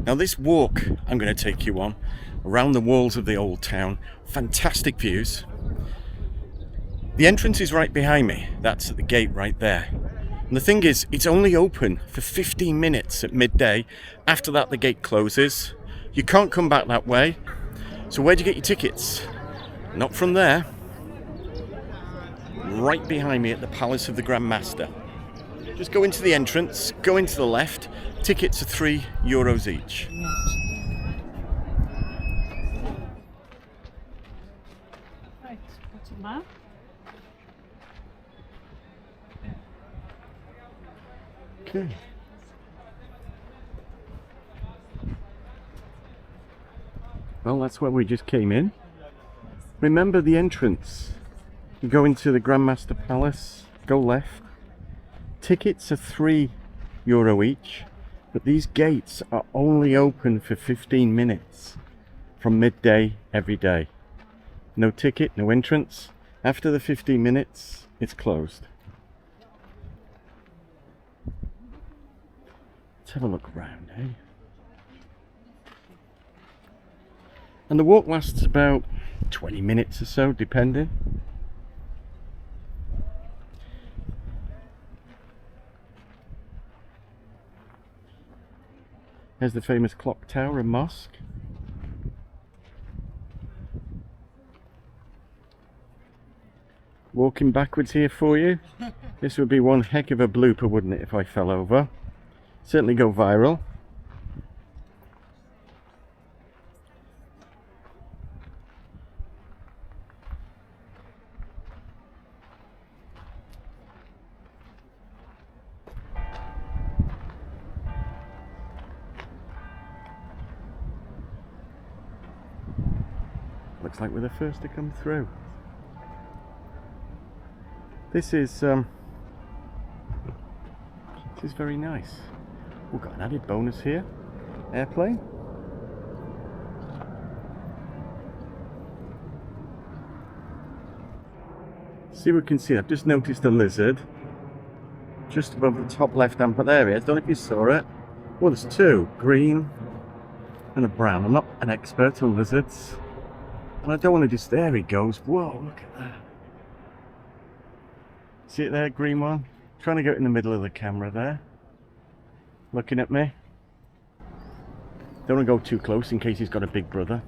Now this walk I'm going to take you on around the walls of the old town, fantastic views. The entrance is right behind me, that's at the gate right there. And the thing is, it's only open for 15 minutes at midday. After that the gate closes. You can't come back that way. So where do you get your tickets? Not from there. Right behind me at the Palace of the Grand Master. Just go into the entrance, go into the left. Tickets are €3 each. Right, what's it now? Okay. Well, that's where we just came in. Remember the entrance. You go into the Grand Master Palace, go left. Tickets are €3 each, but these gates are only open for 15 minutes from midday every day. No ticket, no entrance. After the 15 minutes, it's closed. Let's have a look around, eh? And the walk lasts about 20 minutes or so, depending. There's the famous clock tower and mosque. Walking backwards here for you. This would be one heck of a blooper, wouldn't it, if I fell over? Certainly go viral. Looks like we're the first to come through. This is very nice. We've got an added bonus here. Airplane. See, we can see. I've just noticed a lizard just above the top left-hand. But there he is. Don't know if you saw it. Well, there's two, green and a brown. I'm not an expert on lizards, and I don't want to just. There he goes. Whoa! Look at that. See it there, green one? Trying to get in the middle of the camera there. Looking at me. Don't want to go too close in case he's got a big brother.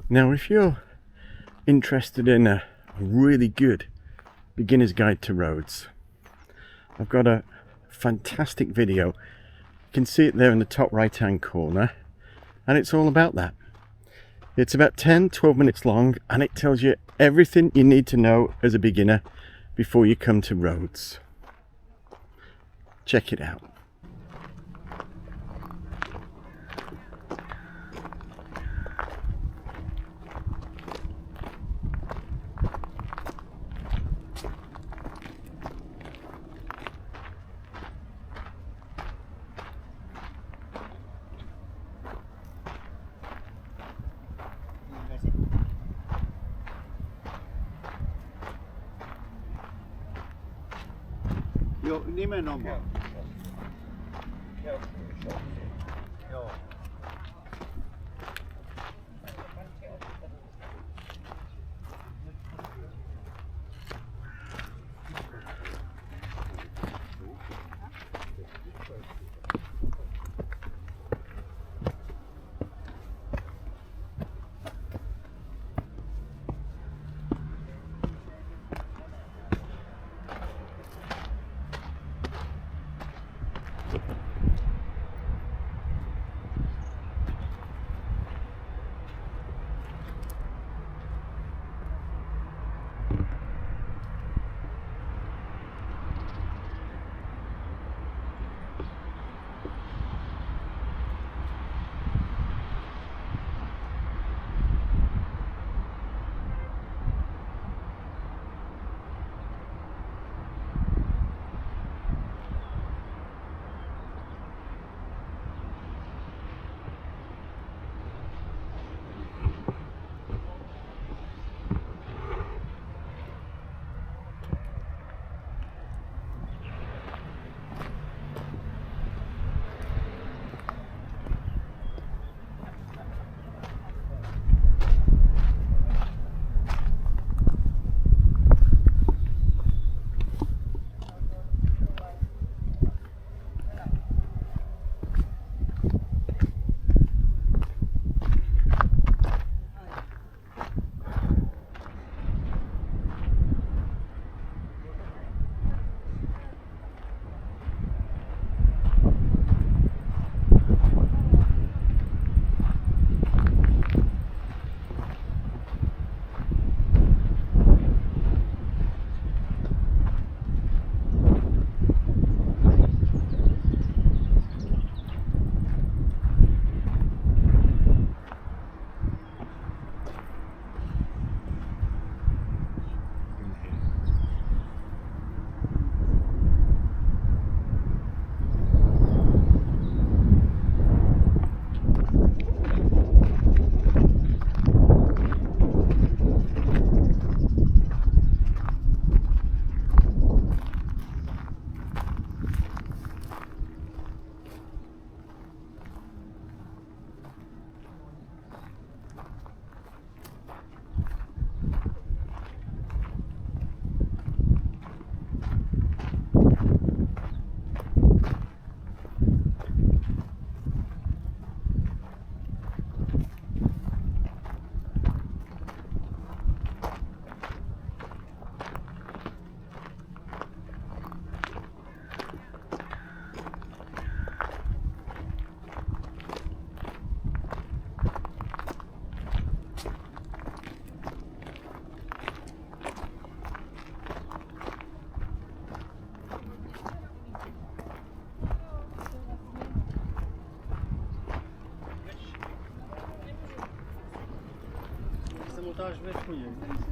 Now, if you're interested in a really good beginner's guide to Rhodes, I've got a fantastic video. You can see it there in the top right hand corner, and it's all about that. It's about 10-12 minutes long, and it tells you everything you need to know as a beginner before you come to Rhodes. Check it out. Jo, nimenomaan. Joo. montage vai escolher.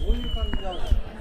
どういう感じなんですか？